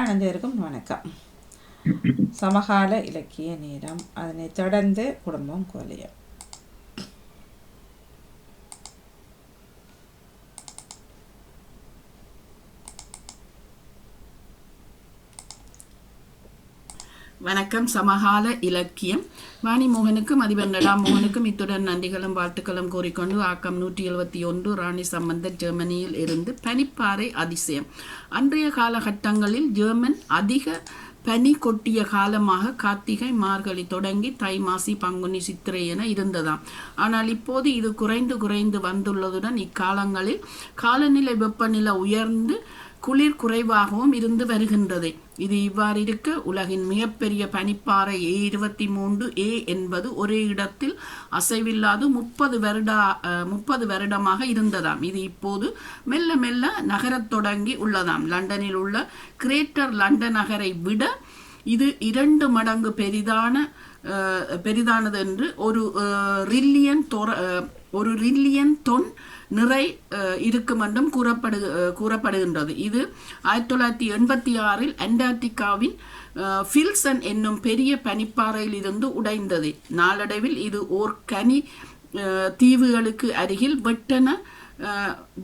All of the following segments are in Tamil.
அனைவருக்கும் வணக்கம். சமகால இலக்கிய நேரம், அதனைத் தொடர்ந்து குடும்பம் கோலியம். வணக்கம். சமகால இலக்கியம். வாணிமோகனுக்கும் அதிபர் நடாமோகனுக்கும் இத்துடன் நன்றிகளும் வாழ்த்துக்களும் கூறிக்கொண்டு ஆக்கம் 171 ராணி சம்பந்தர் ஜெர்மனியில் இருந்து பனிப்பாறை அதிசயம். அன்றைய காலகட்டங்களில் ஜெர்மன் அதிக பனி கொட்டிய காலமாக கார்த்திகை மார்கழி தொடங்கி தை மாசி பங்குனி சித்திரை என இருந்ததாம். ஆனால் இப்போது இது குறைந்து வந்துள்ளதுடன் இக்காலங்களில் காலநிலை வெப்பநிலை உயர்ந்து குளிர் குறைவாகவும் இருந்து வருகின்றது. இது இவ்வாறு இருக்க உலகின் மிகப்பெரிய பனிப்பாறை A23A என்பது ஒரே இடத்தில் அசைவில்லாது 30 வருடமாக இருந்ததாம். இது இப்போது மெல்ல மெல்ல நகரத் தொடங்கி உள்ளதாம். லண்டனில் உள்ள கிரேட்டர் லண்டன் நகரை விட இது 2 மடங்கு பெரிதானது என்று ஒரு ரில்லியன் தொன் நிறை இருக்கும் என்றும் கூறப்படுகின்றது. இது 1986 அண்டார்டிகாவின் ஃபில்சன் என்னும் பெரிய பனிப்பாறையில் இருந்து உடைந்தது. நாளடைவில் இது ஓர் கனி தீவுகளுக்கு அருகில்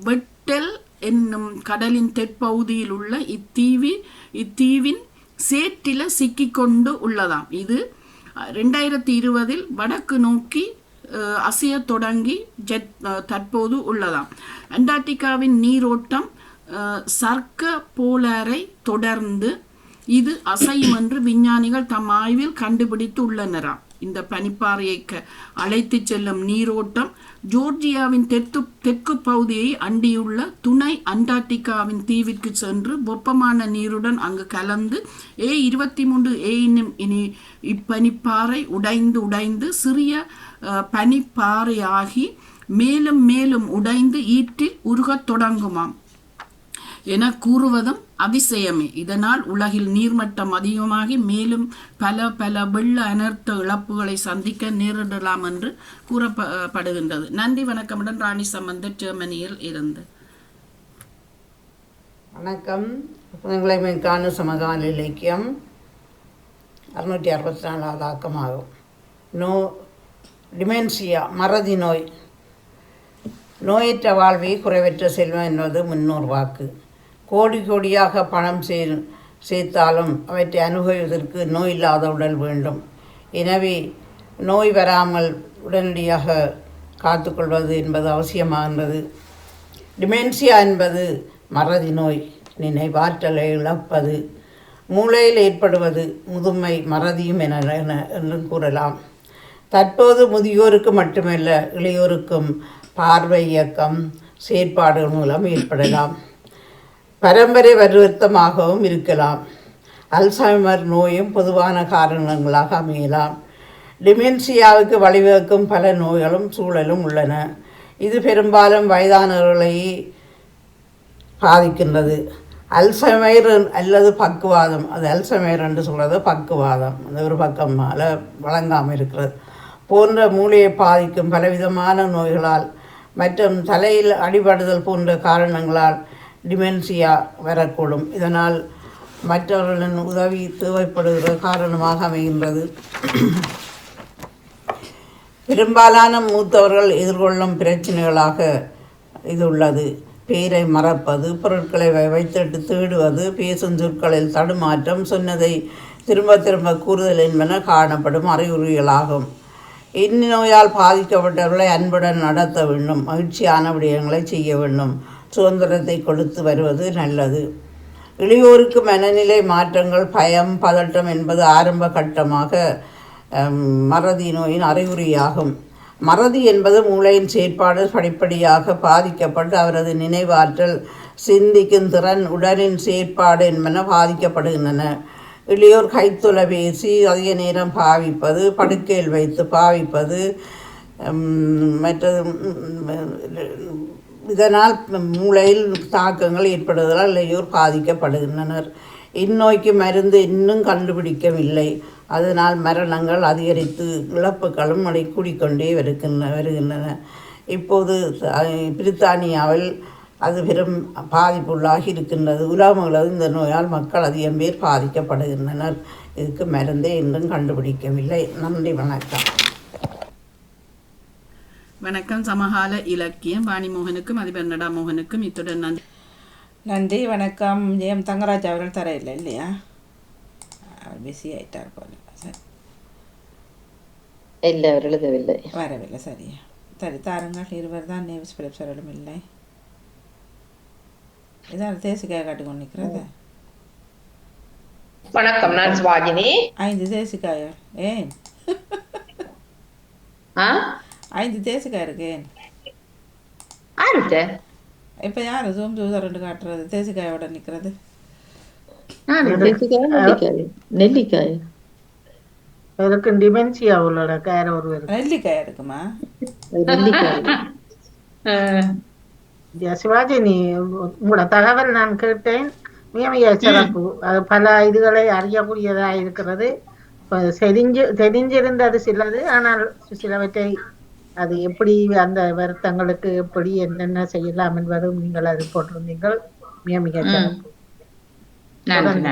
வெட்டல் என்னும் கடலின் தெற்பகுதியில் உள்ள இத்தீவின் சேற்றில சிக்கிக்கொண்டு உள்ளதாம். இது 2020 வடக்கு நோக்கி அசைய தொடங்கி தற்போது உள்ளதாம். அண்டார்டிகாவின் நீரோட்டம் சர்க்க போலாரை தொடர்ந்து இது அசையும் என்று விஞ்ஞானிகள் தம் ஆய்வில் கண்டுபிடித்து உள்ளனராம். இந்த பனிப்பாறையை அழைத்து செல்லும் நீரோட்டம் ஜோர்ஜியாவின் தெற்கு பகுதியை அண்டியுள்ள துணை அண்டார்டிகாவின் தீவிற்கு சென்று வெப்பமான நீருடன் அங்கு கலந்து A23A இனி இப்பனிப்பாறை உடைந்து சிறிய பனிப்பாறையாகி மேலும் உடைந்து ஈற்றில் உருகத் தொடங்குமாம் என கூறுவதும் அதிசயமே. இதனால் உலகில் நீர்மட்டம் அதிகமாகி மேலும் பல வெள்ள அனர்த்த இழப்புகளை சந்திக்க நேரிடலாம் என்று கூறப்படுகின்றது. நன்றி, வணக்கமுடன் ராணி சம்பந்தர் ஜெர்மனியில் இருந்து. வணக்கம். குழந்தைகளுக்கான சமகால இலக்கியம் 664 ஆக்கமாகும். டிமென்சியா, மறதி நோய். நோயற்ற வாழ்வை குறைவற்ற செல்வம் என்பது முன்னோர் வாக்கு. கோடியாக பணம் சேர்த்தாலும் அவற்றை அனுபவிப்பதற்கு நோய் இல்லாத உடல் வேண்டும். எனவே நோய் வராமல் உடனடியாக காத்துக்கொள்வது என்பது அவசியமாகின்றது. டிமென்சியா என்பது மறதி நோய், நினைவாற்றலை இழப்பது, மூளையில் ஏற்படுவது முதுமை மறதியும் என்றும் கூறலாம். தற்போது முதியோருக்கு மட்டுமல்ல, இளையோருக்கும் பார்வை இயக்கம் செயற்பாடுகள் மூலம் ஏற்படலாம். பரம்பரை வருத்தமாகவும் இருக்கலாம். அல்சைமர் நோயும் பொதுவான காரணங்களாக அமையலாம். டிமென்சியாவுக்கு வழிவகுக்கும் பல நோய்களும் சூழலும் உள்ளன. இது பெரும்பாலும் வயதானவர்களை பாதிக்கின்றது. அல்சைமர் அல்லது பக்குவாதம், அது அல்சைமர் என்று சொல்கிறது பக்குவாதம், அது ஒரு பக்கமால் வழங்காமல் இருக்கிறது போன்ற மூளையை பாதிக்கும் பலவிதமான நோய்களால் மற்றும் தலையில் அடிபடுதல் போன்ற காரணங்களால் டிமென்சியா வரக்கூடும். இதனால் மற்றவர்களின் உதவி தேவைப்படுகிற காரணமாக அமைகின்றது. பெரும்பாலான மூத்தவர்கள் எதிர்கொள்ளும் பிரச்சனைகளாக இது உள்ளது. பேரை மறப்பது, பொருட்களை வைத்திட்டு தேடுவது, பேசும் சொற்களில் தடுமாற்றம், சொன்னதை திரும்ப கூறுதல் என்பன காணப்படும் அறிகுறிகளாகும். இந்நோயால் பாதிக்கப்பட்டவர்களை அன்புடன் நடத்த வேண்டும், மகிழ்ச்சியான விடயங்களை செய்ய வேண்டும், சுதந்திரத்தை கொடுத்து வருவது நல்லது. இளையோருக்கு மனநிலை மாற்றங்கள், பயம், பதட்டம் என்பது ஆரம்ப கட்டமாக மறதி நோயின் அறிகுறியாகும். மறதி என்பது மூளையின் செயற்பாடு படிப்படியாக பாதிக்கப்பட்டு அவரது நினைவாற்றல், சிந்திக்கும் திறன், உடலின் செயற்பாடு என்பன பாதிக்கப்படுகின்றன. இளையோர் கைத்தொலைபேசி அதிக நேரம் பாவிப்பது, படுக்கையில் வைத்து பாவிப்பது மற்றது இதனால் மூளையில் தாக்கங்கள் ஏற்படுவதால் இளையோர் பாதிக்கப்படுகின்றனர். இந்நோய்க்கு மருந்து இன்னும் கண்டுபிடிக்கவில்லை. அதனால் மரணங்கள் அதிகரித்து இழப்புகளும் கூடிக்கொண்டே வருகின்றன. இப்போது பிரித்தானியாவில் அது பெரும் பாதிப்புள்ளாகி இருக்கின்றது. உலகளவில் இந்த நோயால் மக்கள் அதிகம் பேர் பாதிக்கப்படுகின்றனர். இதுக்கு மருந்தே இன்னும் கண்டுபிடிக்கவில்லை. நன்றி, வணக்கம். வணக்கம் சமகால இலக்கியம். வாணிமோகனுக்கும் அதிபர் மோகனுக்கும் இத்துடன் நன்றி. நன்றி, வணக்கம். ஜெயம் தங்கராஜ் அவர்கள் தர இல்லை இல்லையா? அவர் பிஸி ஆயிட்டார் போல. சரி, இல்லை, அவர் எழுதவில்லை, வரவில்லை. சரியா, சரி, தாருங்கள். இருவர் தான் நேவிஸ் பிலிப்ஸர்களும் இல்லை. இதான் தேசிக்காயை காட்டி கொண்டு நிற்கிறது. வணக்கம், நான் சுவாஜினி. 5 தேசிக்காயா? ஏன் 5 தேசிக்காய் இருக்கு? ஏன் இப்ப யாரு ஜூம் ஜூசர் காட்டுறது தேசிக்காயோட நிக்கிறது? நெல்லிக்காய் எனக்கு டிமென்ஷியா உள்ளோட கேர ஒரு நெல்லிக்காய் இருக்குமா? சிவாஜி, நீ உங்களோட தகவல் நான் கேட்டேன். மிக மிக சிறப்பு. அது பல இதுகளை அறியக்கூடியதா இருக்கிறது. தெரிஞ்சிருந்தது சிலது, ஆனால் சிலவற்றை அது எப்படி அந்த வருத்தங்களுக்கு எப்படி என்னென்ன செய்யலாம் என்பதும் நீங்கள் அது போட்டிருந்தீர்கள். மிக மிக சிறப்பு.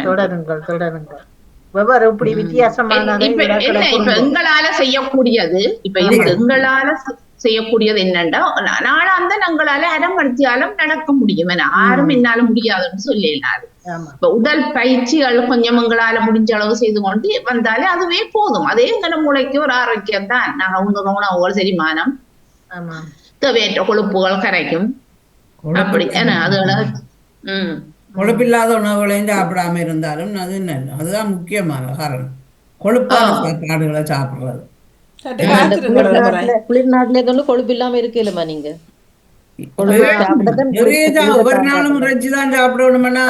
தொடருங்கள். வெவ்வேறு இப்படி வித்தியாசமானது எங்களால செய்யக்கூடியது. இப்ப எங்களால செய்யக்கூடியது என்னண்டா, நாளாந்த எங்களால அரமணித்தியாலும் நடக்க முடியும். யாரும் என்னால முடியாதுன்னு சொல்லலாது. இப்ப உடல் பயிற்சிகள் கொஞ்சம் எங்களால முடிஞ்ச அளவு செய்து கொண்டு வந்தாலே அதுவே போதும். அதே எங்க மூளைக்கு ஒரு ஆரோக்கியம் தான். நாங்க உணவுகள் செரிமானம், தேவையற்ற கொழுப்புகள் கரைக்கும். அப்படி அதுகளை கொழுப்பில்லாத உணவுகளையும் சாப்பிடாம இருந்தாலும் அது நல்ல, அதுதான் முக்கியமான காரணம். கொழுப்பான சாப்பாடுகளை சாப்பிடுறது. குளிர்நாட்டுல கொழுப்பு இல்லாம இருக்கலமா நீங்க? ஒரு நாளும் இறைச்சிதான் சாப்பிடணும்னா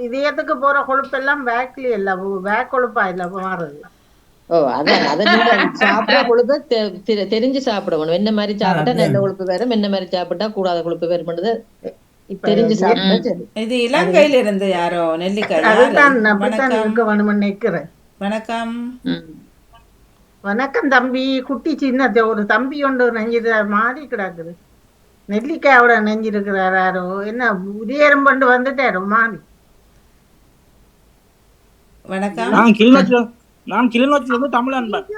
இதயத்துக்கு போற கொழுப்பு எல்லாம் வேக்லி இல்ல, வேக் கொழுப்பா இல்ல மாறுது. அதான் அதை நீங்க சாப்பிட கொழுப்ப தெரிஞ்சு சாப்பிடணும். என்ன மாதிரி சாப்பிட்டா நல்ல கொழுப்பு வேறும், என்ன மாதிரி சாப்பிட்டா கூடாத கொழுப்பு வேறும்ன்றது தெரிஞ்சு சாப்பிட்டா. இது இலங்கையில இருந்து யாரோ நெல்லிக்காய். வணக்கம். வணக்கம் தம்பி. குட்டி சின்ன ஒரு தம்பி ஒன்று நெஞ்சிட மாறி கிடக்குது. நெல்லிக்காயோட நெஞ்சிருக்கிறார் யாரோ. என்ன உதயம் பண்ணு வந்துட்டாரோ மாறி. வணக்கம். நான் கிளிநொச்சில இருந்து தமிழ் அன்பன்.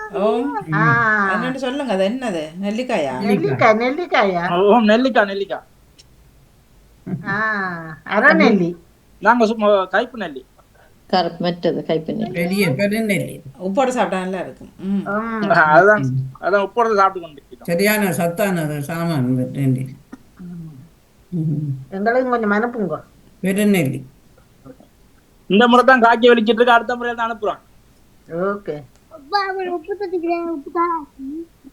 என்னன்னு சொல்லுங்க. அது என்னது? நெல்லிக்காயா? நெல்லிக்காயா? நெல்லிக்காய். அறநெல்லி. நாங்க கைப்பு நெல்லி. மற்றது கைப்பு நெல்லி. உப்போட சாப்பிட்டா நல்லா இருக்கும். அதான் உப்போட சாப்பிட்டு கொண்டு சரியான சத்தானது சாமான். எங்களுக்கு கொஞ்சம் அனுப்புங்க. வெறுநெல்லி இந்த முறை தான் காய்ச்சி வெளிச்சிட்டு இருக்கு. அடுத்த முறையில தான் அனுப்புறோம். ஓகே.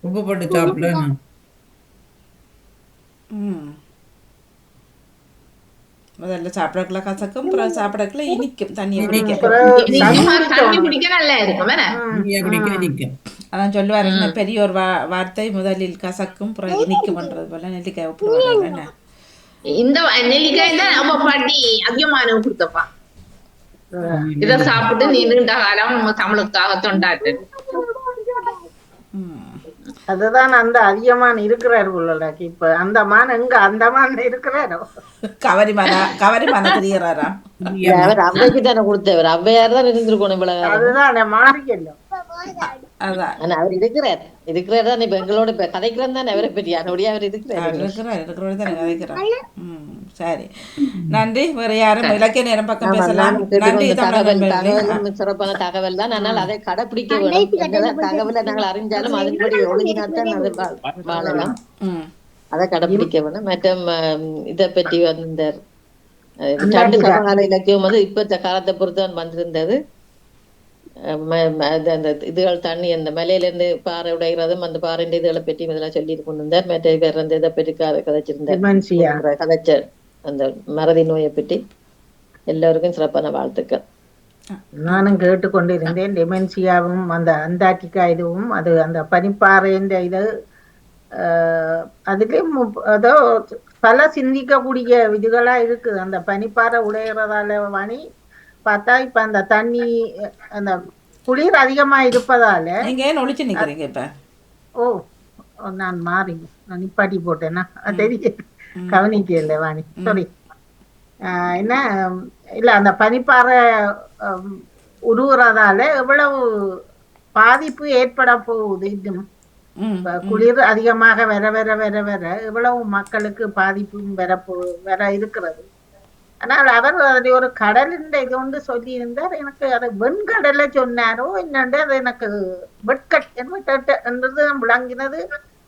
உப்பு போட்டு சாப்பிடலாம். முதல்ல சாப்பிடக்குள்ள கசக்கும், அப்புறம் சாப்பிடக்குள்ள இனிக்கும். தண்ணியை குடிக்க நல்லா இருக்கும். அதான் சொல்லுவாரு, பெரிய ஒரு வார்த்தை, முதலில் கசக்கும் அப்புறம் இனிக்கும்ன்றது போல நெல்லிக்காய் ஒப்பிடுவாங்க. என்ன இந்த நெல்லிக்காய் தான் நம்ம பாட்டி அதிகமான கொடுத்தப்பா. இத சாப்பிட்டு நீண்ட காலம் தமிழுக்காக தொண்டாட்டு. அதுதான் அந்த அதிகமான இருக்கிறாரு உள்ள. இப்ப அந்த மான் எங்க அந்த மான் இருக்கிறாரோ? கவரிமான தெரிகிறாரா? அவர் அவ்வைக்கு தானே கொடுத்தவர். அவ்வையார் தான் இருந்திருக்கணும். அதுதான் மாறிக்கல. அதான் அவர் இருக்கிறார் தான். இப்ப எங்களோட கதைக்கிறான் தானே அவரை பற்றி. அதோடய அவர் இருக்கிறார் தானே கதைக்கிறார். சரி, நன்றி. வேற யாரும் இலக்கிய நேரம் பக்கம் பேசலாம். சிறப்பான தகவல் தான். ஆனால் அதை கடைபிடிக்க வேணும். தகவலை நாங்கள் அறிஞ்சாலும் அதன்படி ஒழுங்கினாத்தான் அது வாழலாம். அதை கடைபிடிக்க வேணும். மற்றும் இதை பற்றி வந்த சமகால இலக்கியம் இப்ப காலத்தை பொறுத்தான் வந்திருந்தது. அந்த இதுகள் தண்ணி அந்த மலையில இருந்து பாறை உடைகிறதும் அந்த பாறை இதுகளை பற்றி இதெல்லாம் சொல்லிட்டு கொண்டு இருந்தார். மற்ற பேர் அந்த இதை பற்றி கதைச்சிருந்தார். கதைச்ச அந்த மறதி நோயை பற்றி எல்லோருக்கும் சிறப்பான வாழ்த்துக்கள். நானும் கேட்டுக்கொண்டிருந்தேன். டிமென்சியாவும் அந்த அண்டார்டிகா இதுவும் அது அந்த பனிப்பாறை இது அதுலேயும் அதோ பல சிந்திக்கக்கூடிய இதுகளா இருக்குது. அந்த பனிப்பாறை உடைகிறதால வாணி பார்த்தா இப்ப அந்த தண்ணி அந்த குளிர் அதிகமா இருப்பதால நீங்க ஏன் ஒளிச்சு நிக்கிறீங்க இப்ப? நான் மாறி நான் நிப்பாட்டி போட்டேன்னா தெரியும் கவனிக்கல வாணி சாரி. என்ன இல்ல அந்த பனிப்பாறை உருகுறதால எவ்வளவு பாதிப்பு ஏற்பட போகுது. இன்னும் குளிர் அதிகமாக வர வர வர வர எவ்வளவு மக்களுக்கு பாதிப்பும் வர இருக்கிறது. ஆனால் அவர் அதில் ஒரு கடலின் இது ஒன்று சொல்லி இருந்தார். எனக்கு அதை வெண்கடலை சொன்னாரோ என்னண்டு அது எனக்கு என்றது விளங்கினது.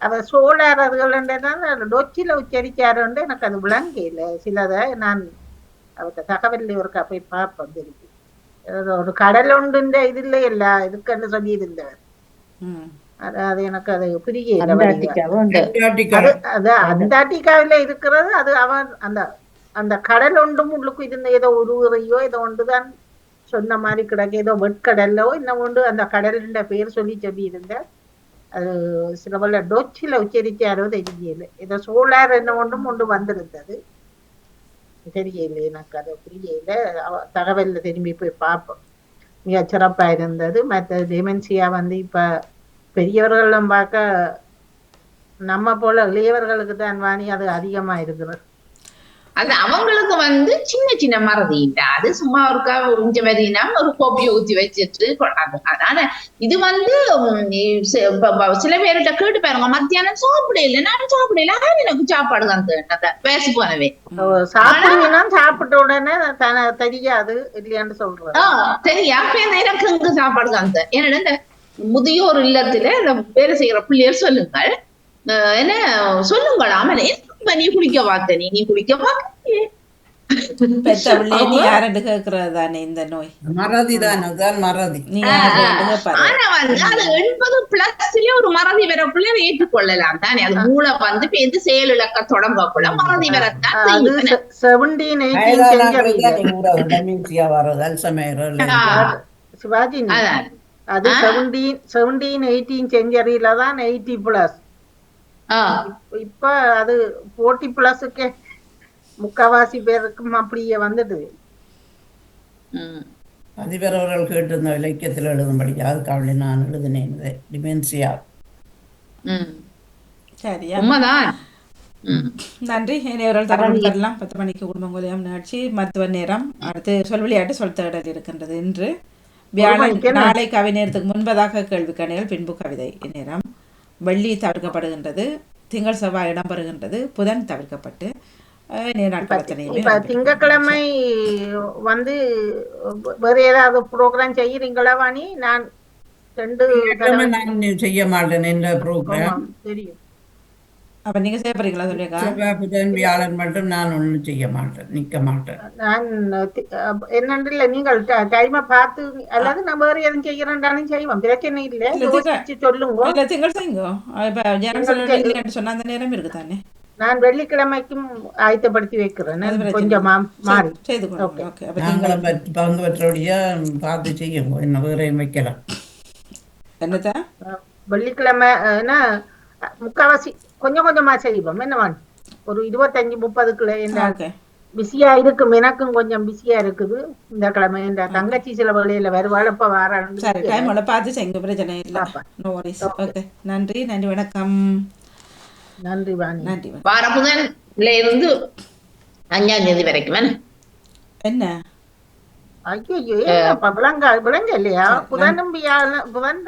அவர் சோழர்கள் டொச்சில உச்சரிச்சாரோண்டு எனக்கு அது விளங்கல. சிலதை நான் அவர்கிட்ட தகவல் ஒருக்கா போய் பார்ப்பேன் திருப்பி. ஒரு கடல் ஒன்றுன்ற இதுல எல்லா இதுக்குன்னு சொல்லி இருந்தவர். அது எனக்கு அது புரியல. அது அண்டார்டிகாவில இருக்கிறது. அது அவன் அந்த கடல் ஒன்றும் உள்ளுக்கு இருந்த ஏதோ உருவறையோ ஏதோ ஒன்றுதான் சொன்ன மாதிரி கிடக்கு. ஏதோ வெட்கடலோ இன்னும் ஒன்று அந்த கடலின் பேர் சொல்லி இருந்த. அது சில பல டொச்சில உச்சரிச்சாரோ தெரியல. ஏதோ சோலார் என்ன ஒன்றும் ஒன்று வந்திருந்தது தெரியல. எனக்கு அதை புரியல. தகவல்ல திரும்பி போய் பார்ப்போம். மிக சிறப்பா இருந்தது. மற்ற டெமென்சியா இப்ப பெரியவர்களும் பார்க்க நம்ம போல இளையவர்களுக்கு தான் வாணி அது அதிகமா இருக்கிறது. அது அவங்களுக்கு சின்ன சின்ன மறதிட்டா அது சும்மா ஒருக்கா உஞ்ச வரினா ஒரு கோப்பியை ஊத்தி வச்சிட்டு அதனால இது சில பேர்கிட்ட கேட்டு பாருங்க, மத்தியானம் சாப்பிடல நானும் சாப்பிடல எனக்கு சாப்பாடு தான் பேசி போனவே சாப்பிட்ட உடனே தெரியாது இல்லையான்னு சொல்றேன். சரியா எனக்கு இங்க சாப்பாடு தான் என்னடா இந்த முதியோர் இல்லத்துல இந்த வேலை செய்யற பிள்ளையர் சொல்லுங்கள் என்ன சொல்லுங்களாம நீ குளிக்க பார்த்த நீ குளிக்க பார்க்க யாரு கேக்குறதானே இந்த நோய் மறதிதான். மறதி ஆனா அது 80+ ஒரு மறதி வரக்குள்ள ஏற்றுக்கொள்ளலாம் தானே. அது மூளை பேருந்து செயல் இழக்க தொடங்கக்குள்ள மறதி வரத்தான் சிவாஜி. அது 17-18 செஞ்சுரியில தான் 80+. இப்ப அது 40+க்கே முக்காவாசி பேருக்கும் அப்படியே வந்துடுது. அதிபர் அவர்கள் கேட்டிருந்த இலக்கியத்தில் எழுதும்படி அதுக்கு அவளை நான் எழுதினேன் டிமென்சியா. சரியா நன்றி. இனியவர்கள் தகவல் தரலாம். 10 மணிக்கு குடும்பங்கோலியம் நிகழ்ச்சி மருத்துவ நேரம். அடுத்து சொல் விளையாட்டு சொல் தேடல் இருக்கின்றது. இன்று வியாழன் நாளை கவி நேரத்துக்கு முன்பதாக கேள்வி கணிகள் பின்பு கவிதை நேரம். வெள்ளி தவிர்க்கப்படுகின்றது. திங்கள் செவ்வாய் இடம்பெறுகின்றது. புதன் தவிர்க்கப்பட்டு திங்கட்கிழமை வேற ஏதாவது ப்ரோக்ராம் செய்யறீங்களா வாணி? நான் 2 செய்ய மாட்டேன் தெரியும். அப்ப நீங்க செய்ய போறீங்களா? சொல்லுங்க. புதன் வியாழன் மட்டும் நான் ஒண்ணும் செய்ய மாட்டேன், நிக்க மாட்டேன். நான் என்னன்னு நீங்கள் டைமை பார்த்து அல்லது நம்ம வேற எதுவும் செய்யறேன்டாலும் செய்வோம், பிரச்சனை இல்லை. சொல்லுங்க. திங்கள் செய்யுங்க. இப்ப ஜனம் சொன்ன அந்த நேரம் இருக்கு தானே. நான் வெள்ளிக்கிழமைக்கும் ஆயத்தப்படுத்தி வைக்கிறேன். கொஞ்சம் மாறி செய்து பங்கு பெற்றோடைய பார்த்து செய்யும். என்ன வேற வைக்கலாம். என்னதான் வெள்ளிக்கிழமை முக்காவாசி கொஞ்சம் கொஞ்சமா செய்வோம். என்னவான் ஒரு 25-30க்குள்ள என்ன பிஸியா இருக்கும். எனக்கும் கொஞ்சம் பிஸியா இருக்குது இந்த கிழமை. இந்த தங்கச்சி சில வழியில வருவாழப்ப வாரான்னு பார்த்து செய்யுங்க, பிரச்சனை இல்லை. நன்றி நன்றி, வணக்கம். நன்றி வாணி. நன்றி. வார புதன்ல இருந்து 5ஆம் தேதி வரைக்கும் என்ன ஐயோ விளங்க இல்லையா? புதனும் புதன்